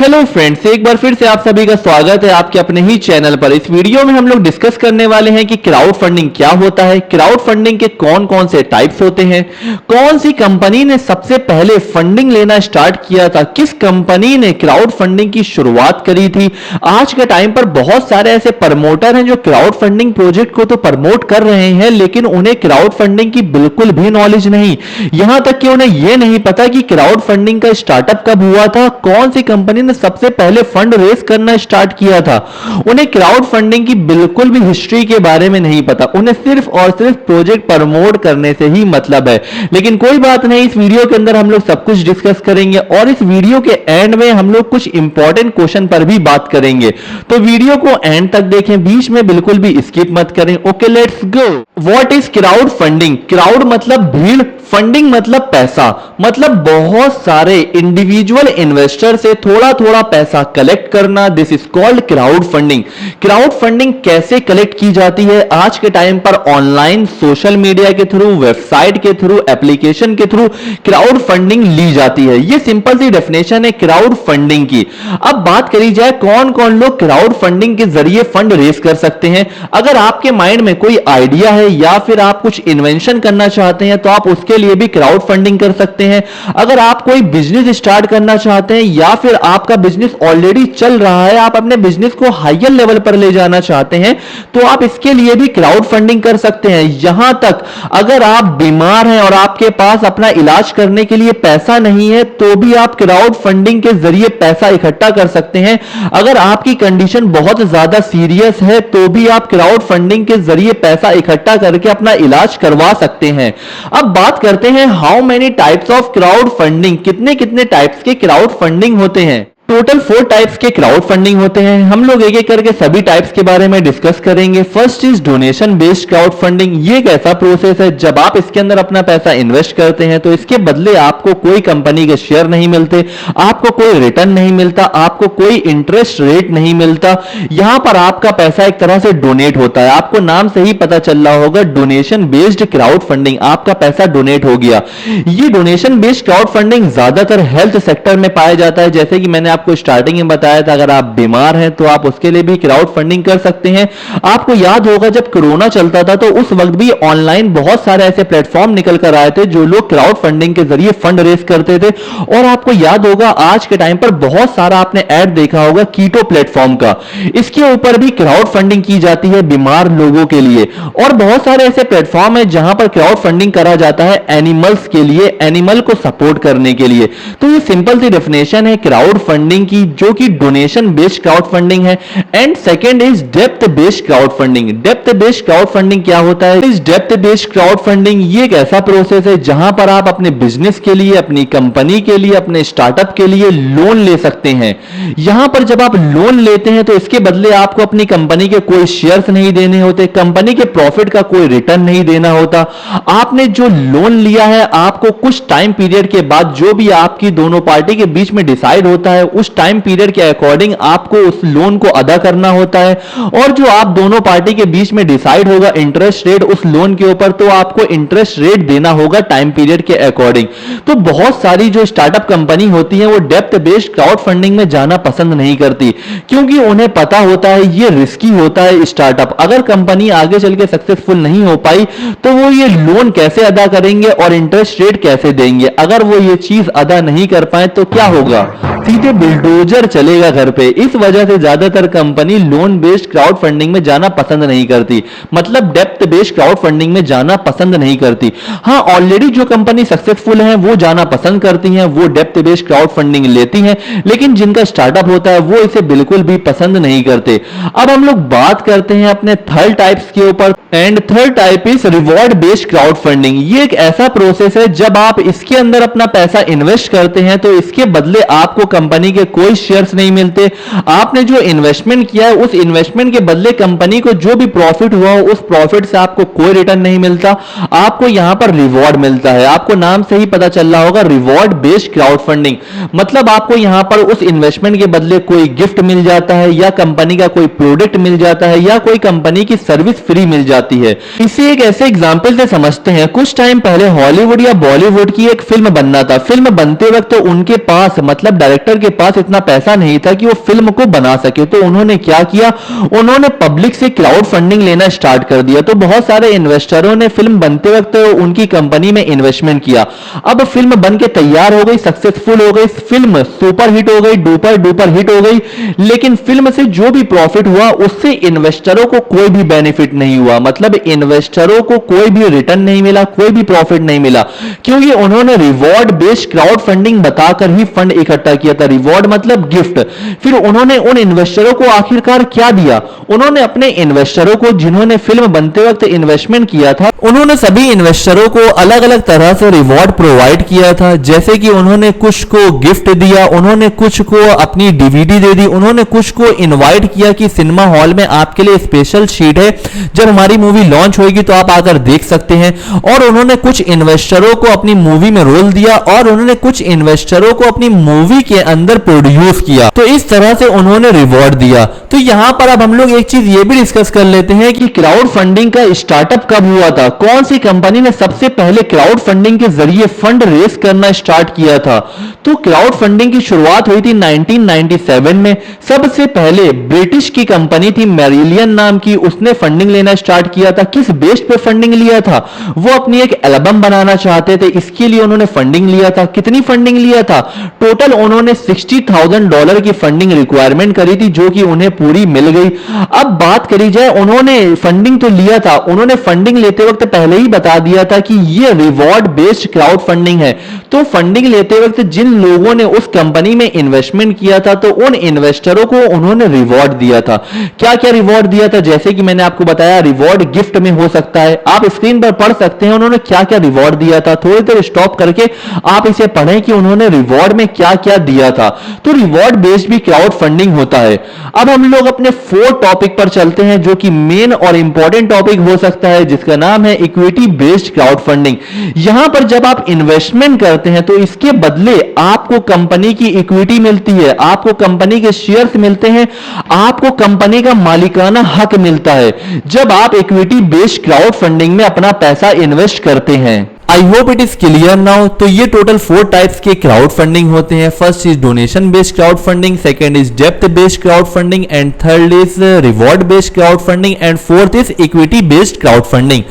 Hello friends, एक बार फिर से आप सभी का स्वागत है आपके अपने ही चैनल पर। इस वीडियो में हम लोग डिस्कस करने वाले हैं कि क्राउड फंडिंग क्या होता है, क्राउड फंडिंग के कौन कौन से टाइप्स होते हैं, कौन सी कंपनी ने सबसे पहले फंडिंग लेना स्टार्ट किया था, किस कंपनी ने क्राउड फंडिंग की शुरुआत करी थी। आज के टाइम पर बहुत सारे ऐसे प्रमोटर हैं जो क्राउड फंडिंग प्रोजेक्ट को तो प्रमोट कर रहे हैं, लेकिन उन्हें क्राउड फंडिंग की बिल्कुल भी नॉलेज नहीं। यहां तक कि उन्हें यह नहीं पता कि क्राउड फंडिंग का स्टार्टअप कब हुआ था, कौन सी कंपनी ने सबसे पहले फंड रेस करना स्टार्ट किया था। उन्हें क्राउड फंडिंग की बिल्कुल भी हिस्ट्री के बारे में नहीं पता, उन्हें सिर्फ और सिर्फ प्रोजेक्ट प्रमोट करने से ही मतलब है। लेकिन कोई बात नहीं, इस वीडियो के अंदर हम लोग सब कुछ डिस्कस करेंगे और इस वीडियो के एंड में हम लोग कुछ इंपॉर्टेंट क्वेश्चन पर भी बात करेंगे। तो वीडियो को एंड तक देखें, बीच में बिल्कुल भी स्किप मत करें। Okay, let's go. What is crowd funding? Crowd मतलब भीड़, फंडिंग मतलब पैसा, मतलब बहुत सारे इंडिविजुअल इन्वेस्टर से थोड़ा थोड़ा पैसा कलेक्ट करना। This is called crowd funding. Crowd funding कैसे कलेक्ट की जाती है? आज के टाइम पर ऑनलाइन, सोशल मीडिया के थ्रू, वेबसाइट के थ्रू, एप्लीकेशन के थ्रू क्राउड फंडिंग ली जाती है। ये सिंपल सी डेफिनेशन है क्राउड फंडिंग की। अब बात करी जाए कौन कौन लोग क्राउड फंडिंग के जरिए फंड रेस कर सकते हैं। अगर आपके माइंड में कोई आइडिया है या फिर आप कुछ इन्वेंशन करना चाहते हैं तो आप उसके लिए भी क्राउड फंडिंग कर सकते हैं। अगर आप कोई बिजनेस स्टार्ट करना चाहते हैं या फिर आपका बिजनेस ऑलरेडी चल रहा है, आप अपने बिजनेस को हायर लेवल पर ले जाना चाहते हैं, तो आप इसके लिए भी क्राउड फंडिंग कर सकते हैं। यहां तक अगर आप बीमार हैं और आपके पास अपना इलाज करने के लिए पैसा नहीं है, तो भी आप क्राउड फंडिंग के जरिए पैसा इकट्ठा कर सकते हैं। अगर आपकी कंडीशन बहुत ज्यादा सीरियस है तो भी आप क्राउड फंडिंग के जरिए पैसा इकट्ठा करके अपना इलाज करवा सकते हैं। अब बात करते हैं how many types of crowd funding, कितने कितने टाइप्स के क्राउड फंडिंग होते हैं। टोटल 4 टाइप्स के क्राउड फंडिंग होते हैं। हम लोग एक एक करके सभी टाइप्स के बारे में डिस्कस करेंगे। First is donation based crowd funding. ये एक ऐसा प्रोसेस है जब आप इसके अंदर अपना पैसा इन्वेस्ट करते हैं तो इसके बदले आपको कोई कंपनी के शेयर नहीं मिलते, आपको कोई रिटर्न नहीं मिलता, आपको कोई इंटरेस्ट रेट नहीं मिलता। यहां पर आपका पैसा एक तरह से डोनेट होता है। आपको नाम से ही पता चल रहा होगा, डोनेशन बेस्ड क्राउड फंडिंग, आपका पैसा डोनेट हो गया। ये डोनेशन बेस्ड क्राउड फंडिंग ज्यादातर हेल्थ सेक्टर में पाया जाता है। जैसे कि मैंने आपको स्टार्टिंग में बताया था, अगर आप बीमार हैं तो आप उसके लिए भी क्राउड फंडिंग कर सकते हैं। आपको याद होगा जब कोरोना चलता था तो उस वक्त भी ऑनलाइन बहुत सारे ऐसे प्लेटफॉर्म निकल कर आए थे जो लोग क्राउड फंडिंग के जरिए फंड रेस करते थे। और आपको याद होगा आज के टाइम पर बहुत सारा आपने ऐड देखा होगा कीटो प्लेटफॉर्म का, इसके ऊपर भी क्राउड फंडिंग की जाती है बीमार लोगों के लिए। और बहुत सारे ऐसे प्लेटफॉर्म है जहां पर क्राउड फंडिंग करा जाता है एनिमल्स के लिए, एनिमल को सपोर्ट करने के लिए। तो ये सिंपल सी डेफिनेशन है क्राउड फंडिंग की, जो कि डोनेशन बेस्ड क्राउड फंडिंग है। And second is depth based crowd funding. Depth based crowd funding क्या होता है? इस डेप्थ बेस्ड क्राउड फंडिंग ये एक ऐसा प्रोसेस है जहां पर आप अपने बिजनेस के लिए, अपनी कंपनी के लिए, अपने स्टार्टअप के लिए लोन ले सकते हैं। यहां पर जब आप लोन लेते हैं तो इसके बदले आपको अपनी कंपनी के कोई शेयर्स नहीं देने होते, कंपनी के प्रॉफिट का कोई रिटर्न नहीं देना होता। आपने जो लोन लिया है आपको कुछ टाइम पीरियड के बाद जो भी आपकी दोनों पार्टी के बीच में डिसाइड होता है उस टाइम पीरियड के अकॉर्डिंग आपको उस लोन को अदा करना होता है। और जो आप दोनों पार्टी के बीच में डिसाइड होगा इंटरेस्ट रेट उस लोन के ऊपर, तो आपको इंटरेस्ट रेट देना होगा टाइम पीरियड के अकॉर्डिंग। तो बहुत सारी जो स्टार्टअप कंपनी होती है वो डेप्थ बेस्ड क्राउड फंडिंग में जाना पसंद नहीं करती, क्योंकि उन्हें पता होता है ये रिस्की होता है स्टार्टअप। अगर कंपनी आगे चल के सक्सेसफुल नहीं हो पाई तो वो ये लोन कैसे अदा करेंगे और इंटरेस्ट रेट कैसे देंगे। अगर वो ये चीज अदा नहीं कर पाए तो क्या होगा? सीधे बिल्डोजर चलेगा घर पे। इस वजह से ज्यादातर company loan based crowd funding में जाना पसंद नहीं करती, मतलब डेप्थ बेस्ड क्राउड फंडिंग में जाना पसंद नहीं करती। हाँ, ऑलरेडी जो कंपनी सक्सेसफुल है वो जाना पसंद करती हैं, वो डेप्थ बेस्ड क्राउड फंडिंग लेती हैं, लेकिन जिनका स्टार्टअप होता है वो इसे बिल्कुल भी पसंद नहीं करते। अब हम लोग बात करते हैं अपने थर्ड टाइप्स के ऊपर। And third type is reward based crowd funding. ये एक ऐसा प्रोसेस है जब आप इसके अंदर अपना पैसा इन्वेस्ट करते हैं तो इसके बदले आपको कंपनी के कोई शेयर्स नहीं मिलते। आपने जो इन्वेस्टमेंट किया है उस इन्वेस्टमेंट के बदले कंपनी को जो भी प्रॉफिट हुआ उस प्रॉफिट से आपको कोई रिटर्न नहीं मिलता, आपको यहां पर रिवॉर्ड मिलता है। आपको नाम से ही पता चल रहा होगा, रिवॉर्ड बेस्ड क्राउड फंडिंग, मतलब आपको यहां पर उस इन्वेस्टमेंट के बदले कोई गिफ्ट मिल जाता है या कंपनी का कोई प्रोडक्ट मिल जाता है या कोई कंपनी की सर्विस फ्री मिल जाती है। इसे एक ऐसे एग्जांपल से समझते हैं। कुछ टाइम पहले हॉलीवुड या बॉलीवुड की एक फिल्म बनना था। फिल्म बनते वक्त तो उनके पास मतलब डायरेक्टर डायरेक्टर के पास इतना पैसा नहीं था कि वो फिल्म को बना सके, तो उन्होंने क्या किया, उन्होंने पब्लिक से क्राउड फंडिंग लेना स्टार्ट कर दिया। तो बहुत सारे इन्वेस्टरों ने फिल्म बनते वक्त उनकी कंपनी में इन्वेस्टमेंट किया। अब फिल्म बन के तैयार हो गई, सक्सेसफुल हो गई, फिल्म सुपर हिट हो गई, डुपर डुपर हिट हो गई, लेकिन फिल्म से जो भी प्रॉफिट हुआ उससे इन्वेस्टरों को कोई भी बेनिफिट नहीं हुआ। मतलब इन्वेस्टरों को कोई भी रिटर्न नहीं मिला, कोई भी प्रॉफिट नहीं मिला, क्योंकि उन्होंने रिवॉर्ड बेस्ड क्राउड फंडिंग बताकर ही फंड इकट्ठा किया था। रिवॉर्ड मतलब गिफ्ट। फिर उन्होंने उन इन्वेस्टरों को आखिरकार क्या दिया, उन्होंने अपने इन्वेस्टरों को, जिन्होंने फिल्म बनते वक्त इन्वेस्टमेंट किया था, उन्होंने सभी इन्वेस्टरों को अलग अलग तरह से रिवॉर्ड प्रोवाइड किया था। जैसे कि उन्होंने कुछ को गिफ्ट दिया, उन्होंने कुछ को अपनी डीवीडी दे दी, उन्होंने कुछ को इनवाइट किया कि सिनेमा हॉल में आपके लिए स्पेशल सीट है, जब हमारी मूवी लॉन्च होगी तो आप आकर देख सकते हैं। और उन्होंने कुछ इन्वेस्टरों को अपनी मूवी में रोल दिया और उन्होंने कुछ इन्वेस्टरों को अपनी मूवी के अंदर प्रोड्यूस किया। तो इस तरह से उन्होंने रिवॉर्ड दिया। तो यहां पर अब हम लोग एक चीज ये भी डिस्कस कर लेते हैं कि क्राउड फंडिंग का स्टार्टअप कब हुआ था, कौन सी कंपनी ने सबसे पहले क्राउड फंडिंग के जरिए फंड रेस करना स्टार्ट किया था। तो क्राउड फंडिंग की शुरुआत हुई थी 1997 में। सबसे पहले ब्रिटिश की कंपनी थी मैरिलियन नाम की, उसने फंडिंग लेना स्टार्ट किया था। किस बेस पे फंडिंग लिया था, वो अपनी एक एल्बम बनाना चाहते थे, इसके लिए उन्होंने फंडिंग लिया था। कितनी फंडिंग लिया था, टोटल उन्होंने $60,000 की फंडिंग रिक्वायरमेंट करी थी, जो कि उन्हें पूरी मिल गई। अब बात करी जाए, उन्होंने फंडिंग तो लिया था, उन्होंने फंडिंग लेते वक्त पहले ही बता दिया था कि ये रिवॉर्ड बेस्ड क्राउड फंडिंग है। तो फंडिंग लेते वक्त जिन लोगों ने उस कंपनी में इन्वेस्टमेंट किया था, तो उन इन्वेस्टरों को उन्होंने रिवॉर्ड दिया था। क्या क्या रिवॉर्ड दिया था, जैसे कि मैंने आपको बताया, रिवॉर्ड गिफ्ट में हो सकता है, आप स्क्रीन पर पढ़ सकते हैं उन्होंने क्या क्या रिवॉर्ड दिया था। थोड़ी देर स्टॉप करके आप इसे पढ़ें कि उन्होंने रिवॉर्ड में क्या क्या दिया था। तो रिवॉर्ड बेस्ड भी क्राउड फंडिंग होता है। अब हम लोग अपने 4 टॉपिक पर चलते हैं, जो कि मेन और इंपॉर्टेंट टॉपिक हो सकता है, जिसका नाम है इक्विटी बेस्ड क्राउड फंडिंग। यहां पर जब आप इन्वेस्टमेंट करते हैं तो इसके बदले आपको कंपनी की इक्विटी मिलती है, आपको कंपनी के शेयर्स मिलते हैं, आपको कंपनी का मालिकाना हक मिलता है जब आप इक्विटी बेस्ड क्राउड फंडिंग में अपना पैसा इन्वेस्ट करते हैं। I hope it is clear now. तो ये टोटल 4 टाइप्स के क्राउड फंडिंग होते हैं। First is donation based crowd funding, second is depth based crowd funding, and third is reward based crowd funding, and fourth is equity based crowd funding.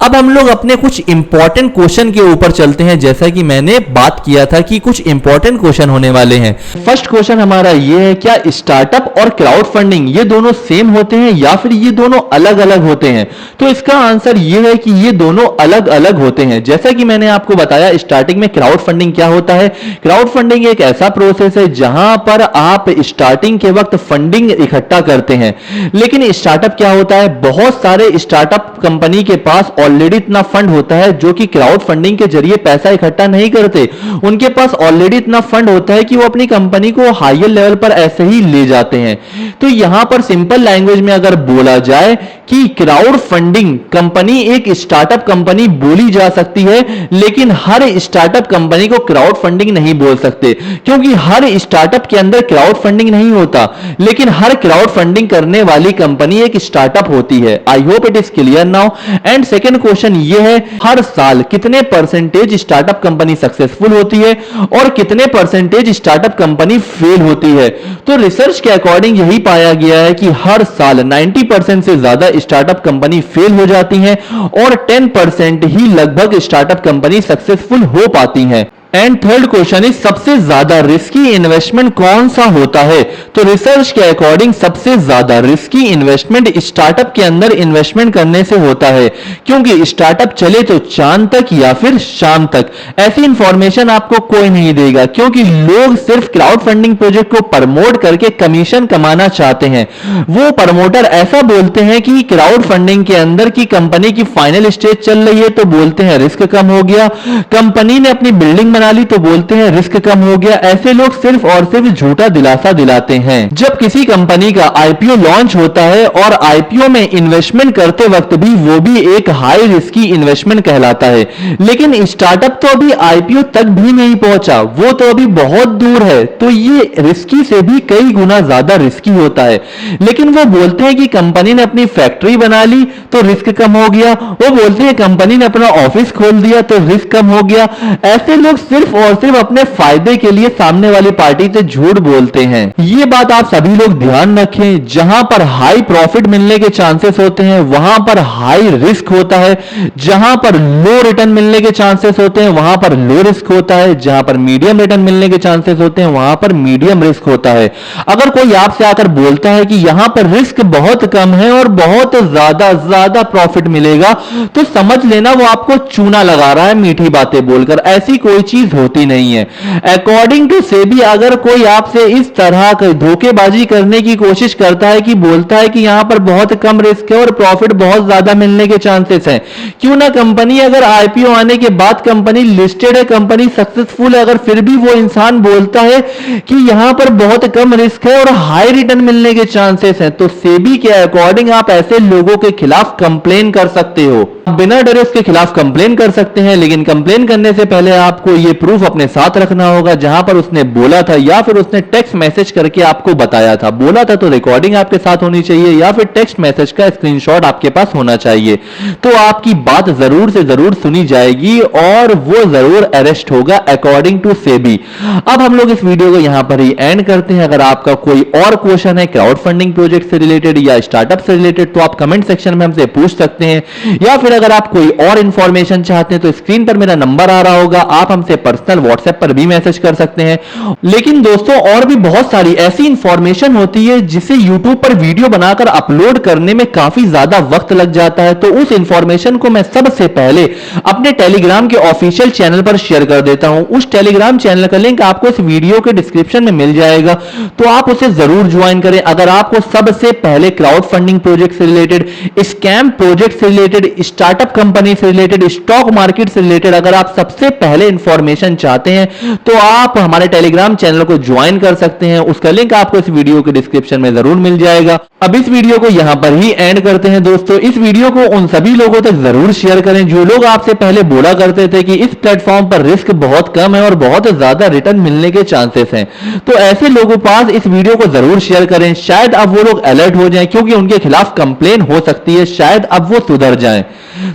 अब हम लोग अपने कुछ इंपॉर्टेंट क्वेश्चन के ऊपर चलते हैं, जैसा कि मैंने बात किया था कि कुछ इंपॉर्टेंट क्वेश्चन होने वाले हैं। फर्स्ट क्वेश्चन हमारा ये है, क्या स्टार्टअप और क्राउड फंडिंग ये दोनों सेम होते हैं या फिर ये दोनों अलग अलग होते हैं? तो इसका आंसर ये है कि ये दोनों अलग अलग होते हैं। जैसा कि मैंने आपको बताया स्टार्टिंग में, क्राउड फंडिंग क्या होता है, क्राउड फंडिंग एक ऐसा प्रोसेस है जहां पर आप स्टार्टिंग के वक्त फंडिंग इकट्ठा करते हैं। लेकिन स्टार्टअप क्या होता है, बहुत सारे स्टार्टअप कंपनी के पास ऑलरेडी इतना फंड होता है जो कि क्राउड फंडिंग के जरिए पैसा इकट्ठा नहीं करते। उनके पास ऑलरेडी इतना फंड होता है कि वो अपनी कंपनी को हायर लेवल पर ऐसे ही ले जाते हैं। तो यहां पर सिंपल लैंग्वेज में अगर बोला जाए कि क्राउड फंडिंग कंपनी एक स्टार्टअप कंपनी बोली जा सकती है, लेकिन हर स्टार्टअप कंपनी को क्राउड फंडिंग नहीं बोल सकते, क्योंकि हर स्टार्टअप के अंदर क्राउड फंडिंग नहीं होता, लेकिन हर क्राउड फंडिंग करने वाली कंपनी एक स्टार्टअप होती है। I hope it is clear now. And second question ये है, हर साल कितने परसेंटेज स्टार्टअप कंपनी सक्सेसफुल होती है और कितने परसेंटेज स्टार्टअप कंपनी फेल होती है? तो रिसर्च के अकॉर्डिंग यही पाया गया है कि हर साल 90% से ज्यादा स्टार्टअप कंपनी फेल हो जाती हैं और 10% ही लगभग स्टार्टअप कंपनी सक्सेसफुल हो पाती हैं। एंड थर्ड क्वेश्चन इज, सबसे ज्यादा रिस्की इन्वेस्टमेंट कौन सा होता है? तो रिसर्च के अकॉर्डिंग सबसे ज्यादा रिस्की इन्वेस्टमेंट स्टार्टअप के अंदर इन्वेस्टमेंट करने से होता है, क्योंकि स्टार्टअप चले तो चांद तक या फिर शाम तक, ऐसी इंफॉर्मेशन आपको कोई नहीं देगा, क्योंकि लोग सिर्फ क्राउड फंडिंग प्रोजेक्ट को प्रमोट करके कमीशन कमाना चाहते हैं। वो प्रमोटर ऐसा बोलते हैं कि क्राउड फंडिंग के अंदर की कंपनी की फाइनल स्टेज चल रही है तो बोलते हैं रिस्क कम हो गया, कंपनी ने अपनी बिल्डिंग बना ली तो बोलते हैं रिस्क कम हो गया। ऐसे लोग सिर्फ और सिर्फ झूठा दिलासा दिलाते हैं। जब किसी कंपनी का आईपीओ लॉन्च होता है और आईपीओ में इन्वेस्टमेंट करते वक्त भी वो भी एक हाई रिस्की इन्वेस्टमेंट कहलाता है, लेकिन स्टार्टअप तो अभी आईपीओ तक भी नहीं पहुंचा, वो तो अभी बहुत दूर है, तो ये रिस्की से भी कई गुना ज्यादा रिस्की होता है। लेकिन वो बोलते हैं कि कंपनी ने अपनी फैक्ट्री बना ली तो रिस्क कम हो गया, वो बोलते हैं कंपनी ने अपना ऑफिस खोल दिया तो रिस्क कम हो गया। ऐसे लोग सिर्फ और सिर्फ अपने फायदे के लिए सामने वाली पार्टी से झूठ बोलते हैं। ये बात आप सभी लोग ध्यान रखें, जहां पर हाई प्रॉफिट मिलने के चांसेस होते हैं वहां पर हाई रिस्क होता है, जहां पर लो रिटर्न मिलने के चांसेस होते हैं वहां पर लो रिस्क होता है, जहां पर मीडियम रिटर्न मिलने के चांसेस होते हैं वहां पर मीडियम रिस्क होता है। अगर कोई आपसे आकर बोलता है कि यहां पर रिस्क बहुत कम है और बहुत ज्यादा प्रॉफिट मिलेगा, तो समझ लेना वो आपको चूना लगा रहा है मीठी बातें बोलकर। ऐसी कोई चीज होती नहीं है। अकॉर्डिंग टू सेबी अगर कोई आपसे इस तरह धोखेबाजी करने की कोशिश करता है कि बोलता है कि यहां पर बहुत कम रिस्क है और प्रॉफिट बहुत ज्यादा मिलने के चांसेस हैं, क्यों ना कंपनी अगर आईपीओ आने के बाद कंपनी लिस्टेड है, कंपनी सक्सेसफुल है, अगर फिर भी वो इंसान बोलता है कि यहां पर बहुत कम रिस्क है और हाई रिटर्न मिलने के चांसेस हैं, तो सेबी के अकॉर्डिंग आप ऐसे लोगों के खिलाफ कंप्लेन कर सकते हो। बिना डरे उसके खिलाफ कंप्लेन कर सकते हैं, लेकिन कंप्लेन करने से पहले आपको यह प्रूफ अपने साथ रखना होगा जहां पर उसने बोला था या फिर उसने टेक्स्ट मैसेज करके आपको बताया था। बोला था तो रिकॉर्डिंग आपके साथ होनी चाहिए या फिर टेक्स्ट मैसेज का स्क्रीनशॉट आपके पास होना चाहिए, तो आपकी बात जरूर से जरूर सुनी जाएगी और वो जरूर अरेस्ट होगा अकॉर्डिंग टू सेबी। अब हम लोग इस वीडियो को यहां पर ही एंड करते हैं। अगर आपका कोई और क्वेश्चन है क्राउड फंडिंग प्रोजेक्ट से रिलेटेड या स्टार्टअप से रिलेटेड तो आप कमेंट सेक्शन में हमसे पूछ सकते हैं, या फिर अगर आप कोई और इंफॉर्मेशन चाहते हैं तो स्क्रीन पर मेरा नंबर आ रहा होगा, आप हमसे पर्सनल व्हाट्सएप पर भी मैसेज कर सकते हैं। लेकिन दोस्तों और भी बहुत सारी ऐसी इंफॉर्मेशन होती है जिसे यूट्यूब पर वीडियो बनाकर अपलोड करने में काफी ज्यादा वक्त लग जाता है, तो उस इंफॉर्मेशन को मैं सबसे पहले अपने टेलीग्राम के ऑफिशियल चैनल पर शेयर कर देता हूं। उस टेलीग्राम चैनल का लिंक आपको इस वीडियो के डिस्क्रिप्शन में मिल जाएगा, तो आप उसे जरूर ज्वाइन करें। अगर आपको सबसे पहले क्राउड फंडिंग प्रोजेक्ट से रिलेटेड, स्कैम प्रोजेक्ट से रिलेटेड, स्टार्टअप कंपनी से रिलेटेड, स्टॉक मार्केट से रिलेटेड अगर आप सबसे पहले इंफॉर्मेशन चाहते हैं तो आप हमारे टेलीग्राम चैनल को ज्वाइन कर सकते हैं। उसका लिंक आपको इस वीडियो के डिस्क्रिप्शन में जरूर मिल जाएगा। अब इस वीडियो को यहां पर ही एंड करते हैं दोस्तों। इस वीडियो को उन सभी लोगों तक जरूर शेयर करें जो लोग आपसे पहले बोला करते थे कि इस प्लेटफॉर्म पर रिस्क बहुत कम है और बहुत ज्यादा रिटर्न मिलने के चांसेस हैं, तो ऐसे लोगों पास इस वीडियो को जरूर शेयर करें। शायद अब वो लोग अलर्ट हो जाएं, क्योंकि उनके खिलाफ कंप्लेन हो सकती है, शायद अब वो सुधर जाएं।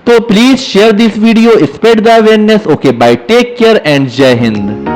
तो please share this video, spread the awareness. Okay bye, take care and जय हिंद।